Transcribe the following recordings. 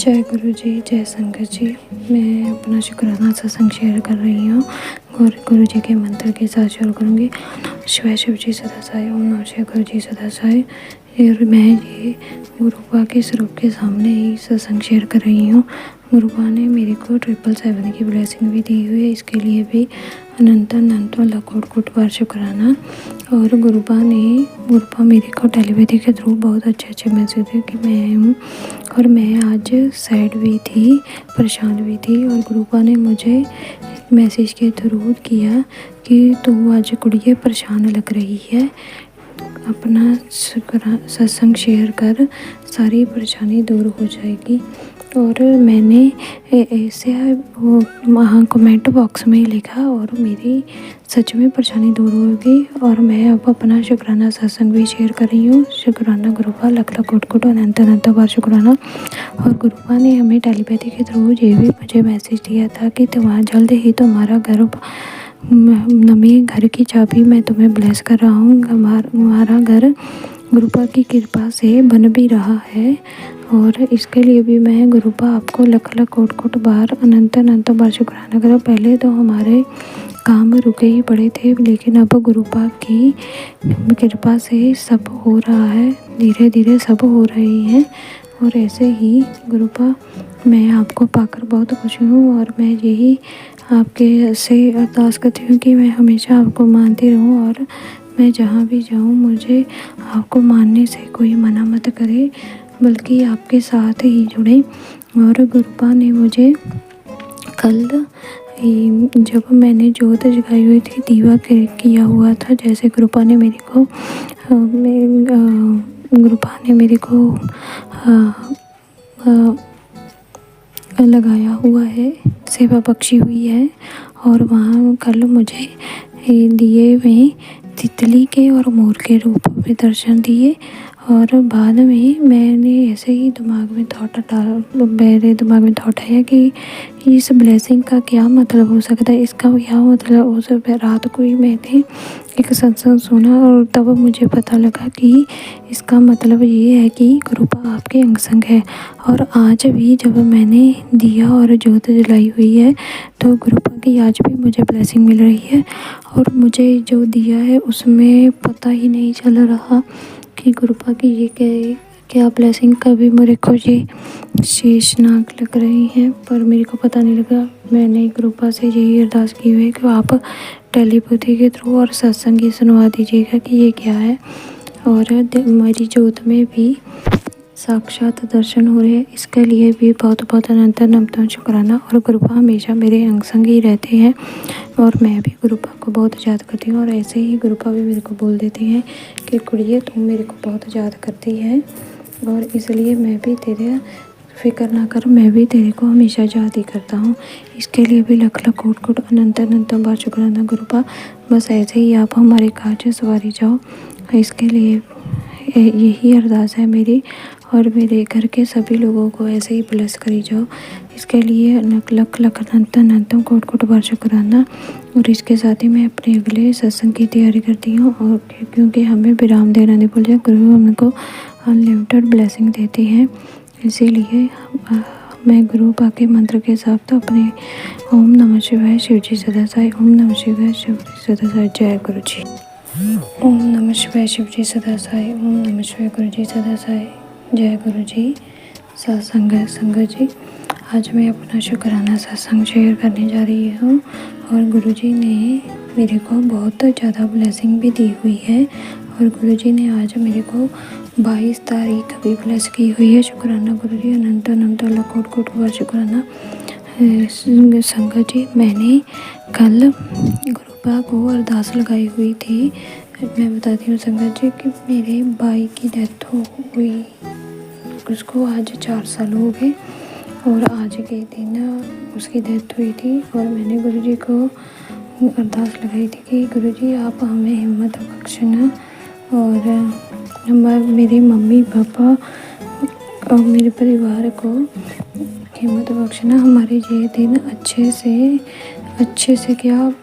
जय गुरु जी, जय संगत जी। मैं अपना शुक्राना सत्संग शेयर कर रही हूँ और गुरु जी के मंत्र के साथ शुरू करूँगी। शिवाय शिव जी सदा साई, ओम नमः शिवाय, गुरु जी सदा साई। और मैं ये गुरुपा के स्वरूप के सामने ही सत्संग शेयर कर रही हूँ। गुरुपा ने मेरे को 777 की ब्लेसिंग भी दी हुई है, इसके लिए भी अनंत लाख बार शुक्राना। और गुरुपा मेरे को टेलीपैथी के थ्रू बहुत अच्छे मैसेज दिए कि मैं हूँ और मैं आज सैड भी थी, परेशान भी थी। और गुरुपा ने मुझे मैसेज के थ्रू किया कि तू आज कुड़िए परेशान लग रही है, अपना सत्संग शेयर कर, सारी परेशानी दूर हो जाएगी। और मैंने ऐसे वहाँ कमेंट बॉक्स में लिखा और मेरी सच में परेशानी दूर होगी। और मैं अब अपना शुक्राना सत्संग भी शेयर कर रही हूँ। शुक्राना गुरुपा, लाख कोट अनंत बार शुक्राना। और गुरुपा ने हमें टेलीपैथी के थ्रू ये भी मुझे मैसेज दिया था कि तुम्हारा जल्द ही तुम्हारा नमी घर की चाबी मैं तुम्हें ब्लेस कर रहा हूँ। हमारा घर गुरुपा की कृपा से बन भी रहा है और इसके लिए भी मैं गुरुपा आपको लाख कोट बार अनंत बार शुक्राना करूँ। पहले तो हमारे काम रुके ही पड़े थे, लेकिन अब गुरुपा की कृपा से सब हो रहा है, धीरे धीरे सब हो रही है। और ऐसे ही गुरुपा मैं आपको पाकर बहुत खुश हूँ और मैं यही आपके से अरदास करती हूँ कि मैं हमेशा आपको मानती रहूँ और मैं जहाँ भी जाऊँ मुझे आपको मानने से कोई मना मत करे, बल्कि आपके साथ ही जुड़े। और गुरुपा ने मुझे कल जब मैंने जोत जगाई हुई थी, दीवा किया हुआ था, जैसे गुरुपा ने मेरे को लगाया हुआ है, सेवा बख्शी हुई है। और वहाँ कल मुझे दिए में तितली के और मोर के रूप में दर्शन दिए। और बाद में मैंने ऐसे ही मेरे दिमाग में थॉट आया कि इस ब्लेसिंग का क्या मतलब हो सकता है, इसका क्या मतलब हो सकता है। रात को ही मैंने एक सत्संग सुना और तब मुझे पता लगा कि इसका मतलब ये है कि गुरुपा आपके अंग संग है। और आज भी जब मैंने दिया और जोत जलाई हुई है तो गुरुपा की आज भी मुझे ब्लेसिंग मिल रही है। और मुझे जो दिया है उसमें पता ही नहीं चल रहा कि गुरुपा की ये क्या ब्लेसिंग। कभी मेरे को ये शेषनाग लग रही हैं पर मेरे को पता नहीं लगा। मैंने गुरुपा से यही अरदास की हुई है कि आप टेलीपैथी के थ्रू और सत्संग ही सुनवा दीजिएगा कि ये क्या है। और मेरी जोत में भी साक्षात दर्शन हो रहे हैं, इसके लिए भी बहुत अनंत शुक्राना। और गुरुपा हमेशा मेरे अंग संग ही रहते हैं और मैं भी गुरुपा को बहुत याद करती हूँ। और ऐसे ही गुरुपा भी मेरे को बोल देती हैं कि कुड़िए तुम मेरे को बहुत याद करती है और इसलिए मैं भी तेरे फिक्र ना कर, मैं भी तेरे को हमेशा याद ही करता हूँ। इसके लिए भी लाख कोट अनंत बार शुक्राना गुरुपा। बस ऐसे ही आप हमारे कार्य सवारी जाओ, इसके लिए यही अरदास है मेरी। और मेरे घर के सभी लोगों को ऐसे ही ब्लेस करी जाओ, इसके लिए लाख अनंत कोट बार शुक्राना। और इसके साथ ही मैं अपने अगले सत्संग की तैयारी करती हूँ और क्योंकि हमें विराम देना नहीं भूल जाए, गुरु हमको अनलिमिटेड ब्लेसिंग देते हैं। इसीलिए मैं गुरुपा के मंत्र के साथ तो अपने ओम नमः शिवाय, शिव जी सदा साई, ओम नमः शिवाय, शिव जी सदा साई। जय गुरु जी। ओम नमः शिवाय, शिव जी सदा साई, ओम नमः शिवाय, गुरु जी सदा साई। जय गुरु जी। संगत जी, आज मैं अपना शुक्राना सत्संग शेयर करने जा रही हूँ और गुरु जी ने मेरे को बहुत ज़्यादा ब्लेसिंग भी दी हुई है। और गुरु जी ने आज मेरे को 22 तारीख भी ब्लेस की हुई है। शुक्राना गुरु जी, अनंत लाख कोट बार शुक्राना। संगत जी, मैंने कल गुरुपा को अरदास लगाई हुई थी। मैं बताती हूँ संगत जी कि मेरे भाई की डेथ हुई, उसको आज 4 साल हो गए और आज के दिन उसकी डेथ हुई थी। और मैंने गुरु जी को अरदास लगाई थी कि गुरु जी आप हमें हिम्मत बख्शना और मेरे मम्मी पापा और मेरे परिवार को हिम्मत बख्शना। हमारे ये दिन अच्छे से क्या,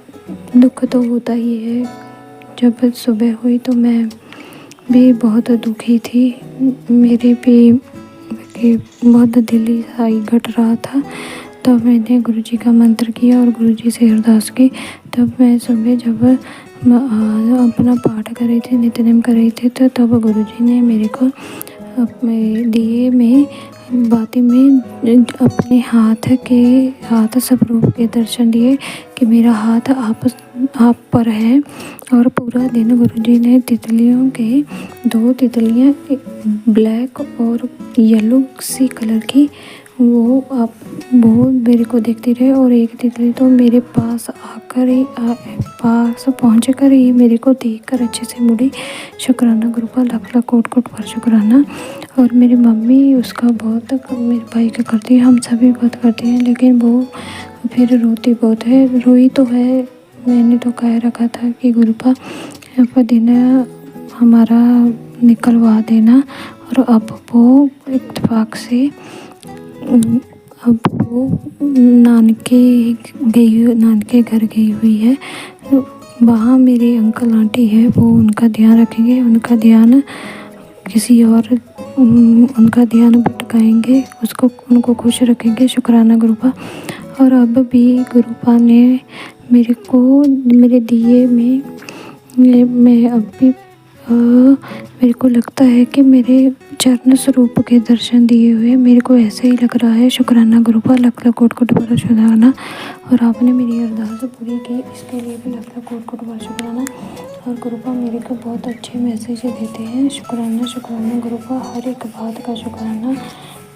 दुख तो होता ही है। जब सुबह हुई तो मैं भी बहुत दुखी थी, मेरे भी कि बहुत दिली साई घट रहा था। तब मैंने गुरुजी का मंत्र किया और गुरुजी से अरदास की। तब मैं सुबह जब अपना पाठ कर रही थी, नित्य कर रही थी, तो तब गुरुजी ने मेरे को अपने दिए में बाती में अपने हाथ स्वरूप के दर्शन दिए कि मेरा हाथ आप पर है। और पूरा दिन गुरुजी ने तितलियों के 2 तितलियाँ ब्लैक और येलो सी कलर की वो मेरे को देखती रहे, और एक तितली तो मेरे पास पहुँच कर ही मेरे को देखकर अच्छे से मुड़ी। शुक्राना गुरु का लाख लाख कोट कोट बार शुक्राना। और मेरी मम्मी उसका बहुत, मेरे भाई का करती है, हम सभी बहुत करते हैं, लेकिन वो फिर रोती बहुत है। रोई तो है, मैंने तो कह रखा था कि गुरुपा दिन हमारा निकलवा देना। और अब वो इत्तेफाक से अब वो नानके घर गई हुई है। वहाँ मेरे अंकल आंटी है, वो उनका ध्यान रखेंगे, उनका ध्यान भटकाएंगे, उनको खुश रखेंगे। शुक्राना गुरुपा। और अब भी गुरुपा ने मेरे दिए में मैं अब भी मेरे को लगता है कि मेरे चरण स्वरूप के दर्शन दिए हुए मेरे को ऐसे ही लग रहा है। शुक्राना गुरुपा, लख लख कोट कोट बार शुक्राना। और आपने मेरी अरदास पूरी की, इसके लिए भी लख लख कोट कोट बार शुक्राना। और गुरुपा मेरे को बहुत अच्छे मैसेज देते हैं। शुक्राना शुक्राना गुरुपा, हर एक बात का शुक्राना,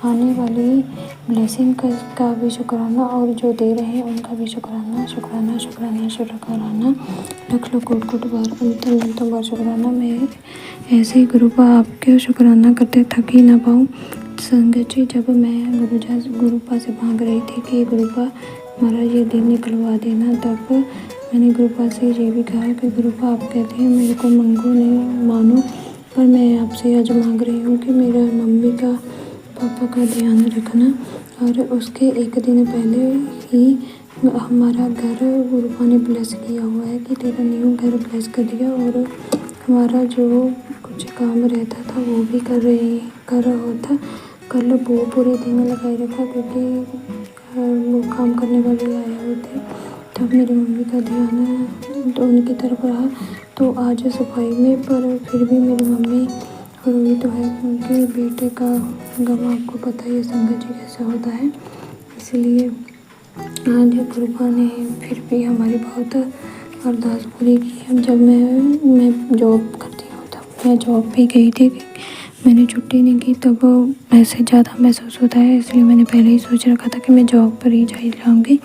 आने वाली ब्लेसिंग का भी शुक्राना, और जो दे रहे हैं उनका भी शुक्राना। शुक्राना शुक्राना शुक्राना, लख लख कोट कोट बार अंतम बार शुक्राना। मैं ऐसे ही गुरुपा आपके शुक्राना करते थक ही ना पाऊँ। संगत जी, जब मैं गुरुपा से मांग रही थी कि गुरुपा हमारा ये दिन निकलवा देना, तब मैंने गुरुपा से ये भी कहा कि गुरुपा आप कहते हैं मेरे को मंगो नहीं मानो, पर मैं आपसे आज मांग रही हूँ कि मेरा मम्मी का पापा का ध्यान रखना। और उसके एक दिन पहले ही हमारा घर गुरुपा ने ब्लेस किया हुआ है कि तेरा न्यू घर ब्लेस कर दिया। और हमारा जो कुछ काम रहता था वो भी कर रहा था। कल वो पूरे दिन लगाए रखा, क्योंकि वो काम करने वाले आए हुए थे। तब मेरी मम्मी का ध्यान तो उनकी तरफ रहा, तो आज सफाई में, पर फिर भी मेरी मम्मी रोई तो है, क्योंकि बेटे का गम आपको पता ही है संगत जी कैसा होता है। इसलिए आज गुरुपा ने फिर भी हमारी बहुत अरदास पूरी की। जब मैं जॉब करती हूँ, तब मैं जॉब भी गई थी, मैंने छुट्टी नहीं की, तब ऐसे ज़्यादा महसूस होता है, इसलिए मैंने पहले ही सोच रखा था कि मैं जॉब पर ही जाऊँगी।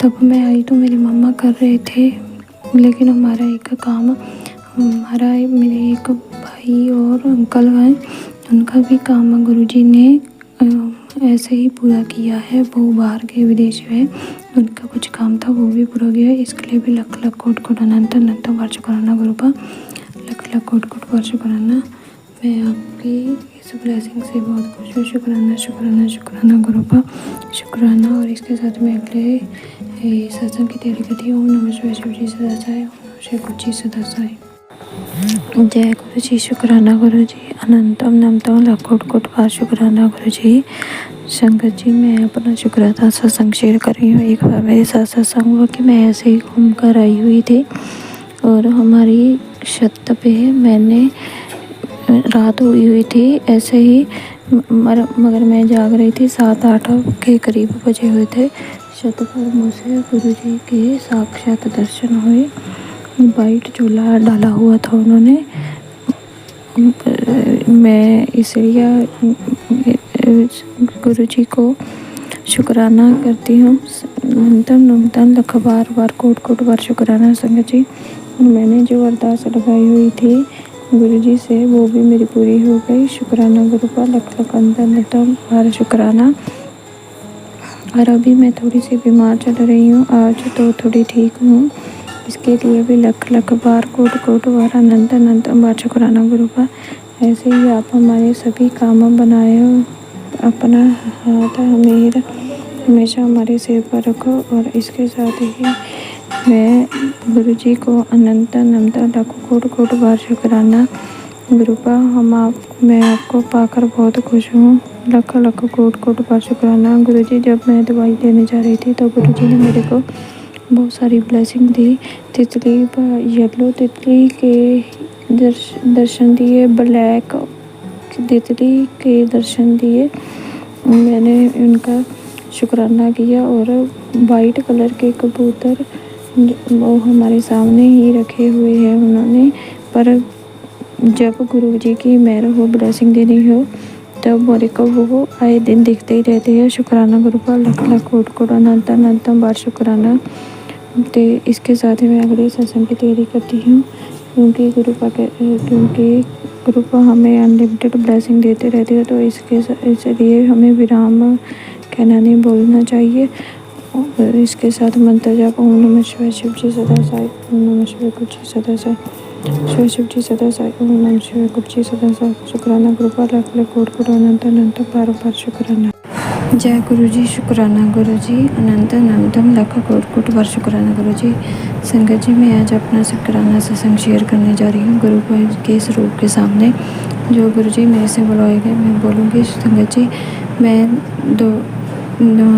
तब मैं आई तो मेरी मम्मा कर रहे थे, लेकिन मेरे एक भाई और अंकल हैं, उनका भी काम गुरुजी ने ऐसे ही पूरा किया है। वो बाहर गए, विदेश में, उनका कुछ काम था, वो भी पूरा गया। इसके लिए भी लख लख कोट कोट अनंत बार शुक्राना गुरुपा, लख लख कोट कोट बार शुक्राना। मैं आपकी इस ब्लेसिंग से बहुत खुश हूँ। शुक्राना शुक्राना शुक्राना गुरुपा, शुक्राना। और इसके साथ में अगले सत्संग की तैयारी करती हूँ। ओम नमः शिवाय, शिव जी सदा साई, ओम नमः शिवाय, गुरु जी सदा साई। जय गुरु जी। शुक्राना गुरु जी, अनंतम नमतम लाख कोट कोट बार शुक्राना गुरु जी। संगत जी, मैं अपना शुक्राना सत्संग शेयर कर रही हूँ। एक बार मेरे साथ सत्संग हुआ कि मैं ऐसे ही घूम कर आई हुई थी, और हमारी छत पे मैंने रात हुई थी ऐसे ही, मगर मैं जाग रही थी। 7-8 के करीब बजे हुए थे। छत पर मुझे गुरु जी के साक्षात दर्शन हुए। वाइट चूल्हा डाला हुआ था उन्होंने। मैं इसलिए गुरु जी को शुक्राना करती हूँ। नमतन लख बार कोट कोट बार शुक्राना संगत जी। मैंने जो अरदास लगाई हुई थी गुरु जी से, वो भी मेरी पूरी हो गई। शुक्राना गुरुपा, लख लख नमतम बार शुक्राना। और अभी मैं थोड़ी सी बीमार चल रही हूँ, आज तो थोड़ी ठीक हूँ। इसके लिए भी लख लख बार कोट कोट बार अनंतम बार शुक्राना गुरुपा। ऐसे ही आप हमारे सभी काम बनाए हो, अपना हाथ हमेशा हमारे सिर पर रखो। और इसके साथ ही मैं गुरु जी को अनंत लाख कोट कोट बार शुक्राना गुरुपा। मैं आपको पाकर बहुत खुश हूँ। लख लख कोट कोट बार शुक्राना गुरुजी। जब मैं दवाई लेने जा रही थी तो गुरुजी ने मेरे को बहुत सारी ब्लेसिंग दी। तितली येलो तितली के दर्शन दिए, ब्लैक तितली के दर्शन दिए। मैंने उनका शुक्राना किया और वाइट कलर के कबूतर वो हमारे सामने ही रखे हुए हैं उन्होंने। पर जब गुरुजी की मेहर हो, ब्लेसिंग देनी हो, तब मेरे को वो आए दिन दिखते ही रहते हैं। शुक्राना गुरु का लख लख कोट कोट अनंत अनंतम बार शुक्राना। तो इसके साथ ही मैं अगले सत्संग की तैयारी करती हूँ, क्योंकि गुरु का हमें अनलिमिटेड ब्लेसिंग देते रहते हैं। तो इसलिए हमें विराम कहना नहीं बोलना चाहिए। और इसके साथ मंत्र जाप ओम नमः शिवाय शिव जी सदा साई, ओम नमः शिवाय गुरु जी सदा साई, शिव जी सदा साई, ओम नमः शिवाय गुरु जी सदा साई। शुक्राना गुरु का लख लख कोट कोट अनंत अनंत बार बार शुक्राना। जय गुरु जी। शुक्राना गुरु जी। अनंत अनंतम लख कोट कोट बार शुक्राना गुरु जी। संगत जी, मैं आज अपना शुक्राना सत्संग शेयर करने जा रही हूँ गुरु के स्वरूप के सामने, जो गुरु जी मेरे से बुलवाए गए। मैं बोलूँगी संगत जी, मैं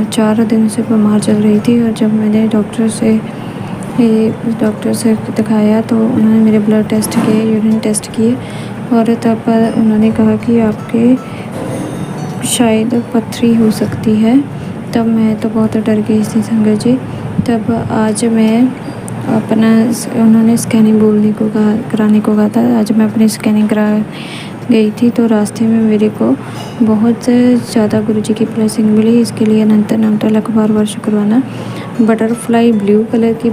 4 दिन से बीमार चल रही थी। और जब मैंने डॉक्टर से दिखाया तो उन्होंने मेरे ब्लड टेस्ट किए, यूरिन टेस्ट किए, और तब उन्होंने कहा कि आपके शायद पथरी हो सकती है। तब मैं तो बहुत डर गई थी संगत जी। तब आज मैं अपना उन्होंने स्कैनिंग कराने को कहा था। आज मैं अपनी स्कैनिंग करा गई थी, तो रास्ते में मेरे को बहुत ज़्यादा गुरुजी की ब्लेसिंग मिली। इसके लिए अनंत अनंत लख बार बार शुक्राना। बटरफ्लाई ब्लू कलर की,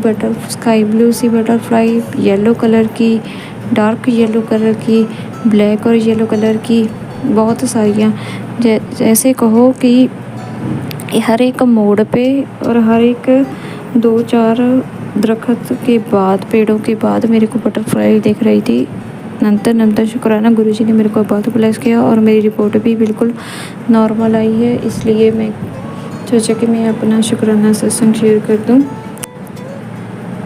स्काई ब्लू सी बटरफ्लाई, येलो कलर की, डार्क येलो कलर की, ब्लैक और येलो कलर की, बहुत सारियाँ। जैसे कहो कि हर एक मोड़ पे और हर एक 2-4 दरख्त के बाद, पेड़ों के बाद मेरे को बटरफ्लाई दिख रही थी। अनंत शुक्राना गुरुजी ने मेरे को बहुत ब्लेस किया और मेरी रिपोर्ट भी बिल्कुल नॉर्मल आई है। इसलिए मैं सोचा कि मैं अपना शुक्राना सत्संग शेयर कर दूं,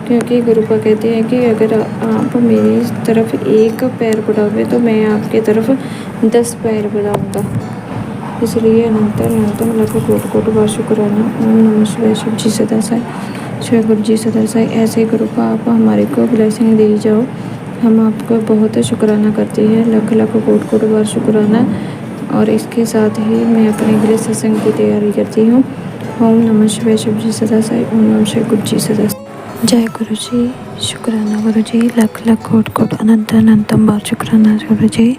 क्योंकि गुरु पाक कहते हैं कि अगर आप मेरी तरफ एक पैर बढ़ाओगे तो मैं आपके तरफ 10 पैर बढ़ाऊँगा। इसलिए अनंत अनंतम लख कोट कोट बार शुक्राना। ओम नमः शिवाय शिव जी सदा साई, शिव गुरु जी सदा साई। ऐसे गुरु का आप हमारे को ब्लेसिंग दे जाओ, हम आपका बहुत शुक्राना करते हैं। लख लख कोट कोट बार शुक्राना। और इसके साथ ही मैं अपने अगले सत्संग की तैयारी करती हूँ। ओम नमः शिवाय शिव जी सदा साई, ओम नमः शिवाय गुरु जी सदा साई। जय गुरु जी। शुक्राना गुरु जी। लख लख कोट कोट अनंत अनंतम बार शुक्राना गुरु जी।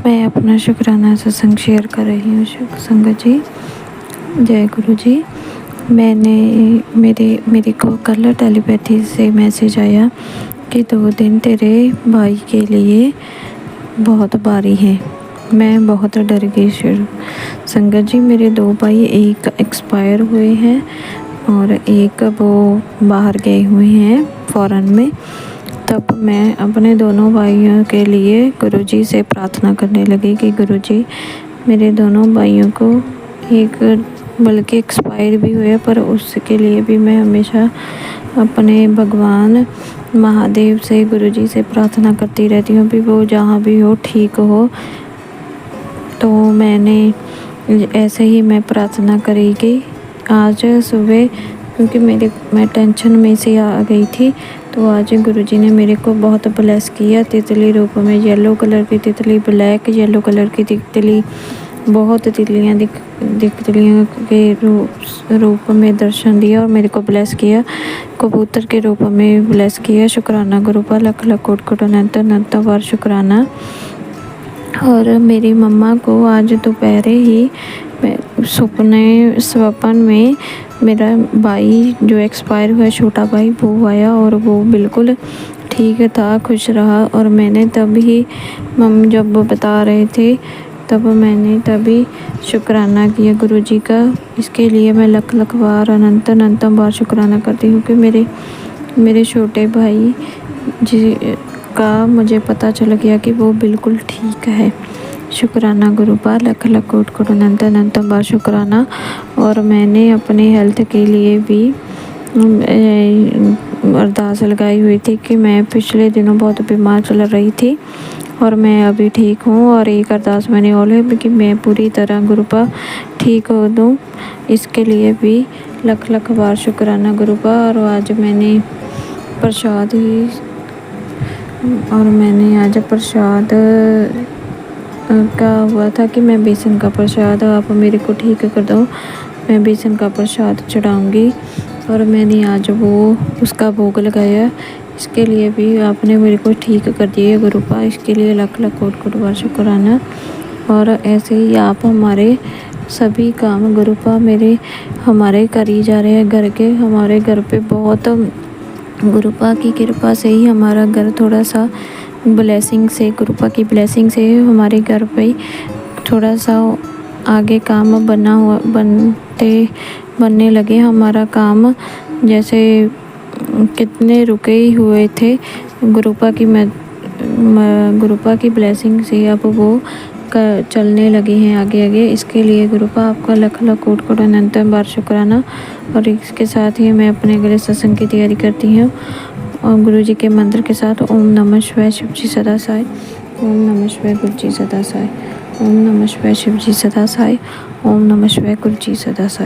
मैं अपना शुक्राना सत्संग शेयर कर रही हूँ संगत जी। जय गुरु जी। मेरे को कल टेलीपैथी से मैसेज आया कि 2 दिन तेरे भाई के लिए बहुत भारी है। मैं बहुत डर गई संगत जी। मेरे 2 भाई, एक एक्सपायर हुए हैं और एक वो बाहर गए हुए हैं फॉरेन में। तब मैं अपने दोनों भाइयों के लिए गुरुजी से प्रार्थना करने लगी कि गुरुजी मेरे दोनों भाइयों को, एक बल्कि एक्सपायर भी हुए, पर उसके लिए भी मैं हमेशा अपने भगवान महादेव से, गुरुजी से प्रार्थना करती रहती हूँ भी वो जहाँ भी हो ठीक हो। तो मैंने ऐसे ही मैं प्रार्थना करेगी आज सुबह, क्योंकि मैं टेंशन में से आ गई थी। तो आज गुरुजी ने मेरे को बहुत ब्लेस किया तितली रूप में। येलो कलर की तितली, ब्लैक येलो कलर की तितली, बहुत तितलियाँ तितलियों के रूप में दर्शन दिया और मेरे को ब्लेस किया। कबूतर के रूप में ब्लेस किया। शुक्राना गुरु का लख लख कोट कोट अनंत अनंत बार शुक्राना। और मेरी मम्मा को आज दोपहर ही स्वप्न में मेरा भाई जो एक्सपायर हुआ, छोटा भाई, वो आया और वो बिल्कुल ठीक था, खुश रहा। और मैंने तभी मम्मी जब वो बता रहे थे तब मैंने तभी शुक्राना किया गुरुजी का। इसके लिए मैं लख लख बार अनंत अनंतम बार शुक्राना करती हूँ कि मेरे छोटे भाई जी का मुझे पता चल गया कि वो बिल्कुल ठीक है। शुक्राना गुरु का लख लख कोट कोट अनंत अनंतम बार शुक्राना। और मैंने अपने हेल्थ के लिए भी अरदास लगाई हुई थी कि मैं पिछले दिनों बहुत बीमार चल रही थी और मैं अभी ठीक हूँ। और एक अरदास मैंने और है कि मैं पूरी तरह गुरुपा ठीक हो दूँ, इसके लिए भी लख लख बार शुक्राना गुरुपा। और आज मैंने प्रसाद का हुआ था कि मैं बेसन का प्रसाद आप मेरे को ठीक कर दो, मैं बेसन का प्रसाद चढ़ाऊँगी। और मैंने आज उसका भोग लगाया, इसके लिए भी आपने मेरे को ठीक कर दिया गुरुपा, इसके लिए लख लख कोट कोट बार शुक्राना। और ऐसे ही आप हमारे सभी काम गुरुपा हमारे कर ही जा रहे हैं घर के। हमारे घर पे बहुत गुरुपा की कृपा से ही हमारा घर थोड़ा सा ब्लेसिंग से, गुरुपा की ब्लेसिंग से हमारे घर पे थोड़ा सा आगे काम बनने लगे। हमारा काम जैसे कितने रुके ही हुए थे, गुरुपा की ब्लेसिंग से अब वो चलने लगे हैं आगे। इसके लिए गुरुपा आपका लख लख कोट कोट अनंत बार शुक्राना। और इसके साथ ही मैं अपने अगले सत्संग की तैयारी करती हूँ और गुरु जी के मंत्र के साथ ओम नमः शिवाय शिव जी सदा साई, ओम नमः शिवाय गुरु जी सदा साई, ओम नमः शिवाय शिव जी सदा साई, ओम नमः शिवाय गुरु जी सदा साई।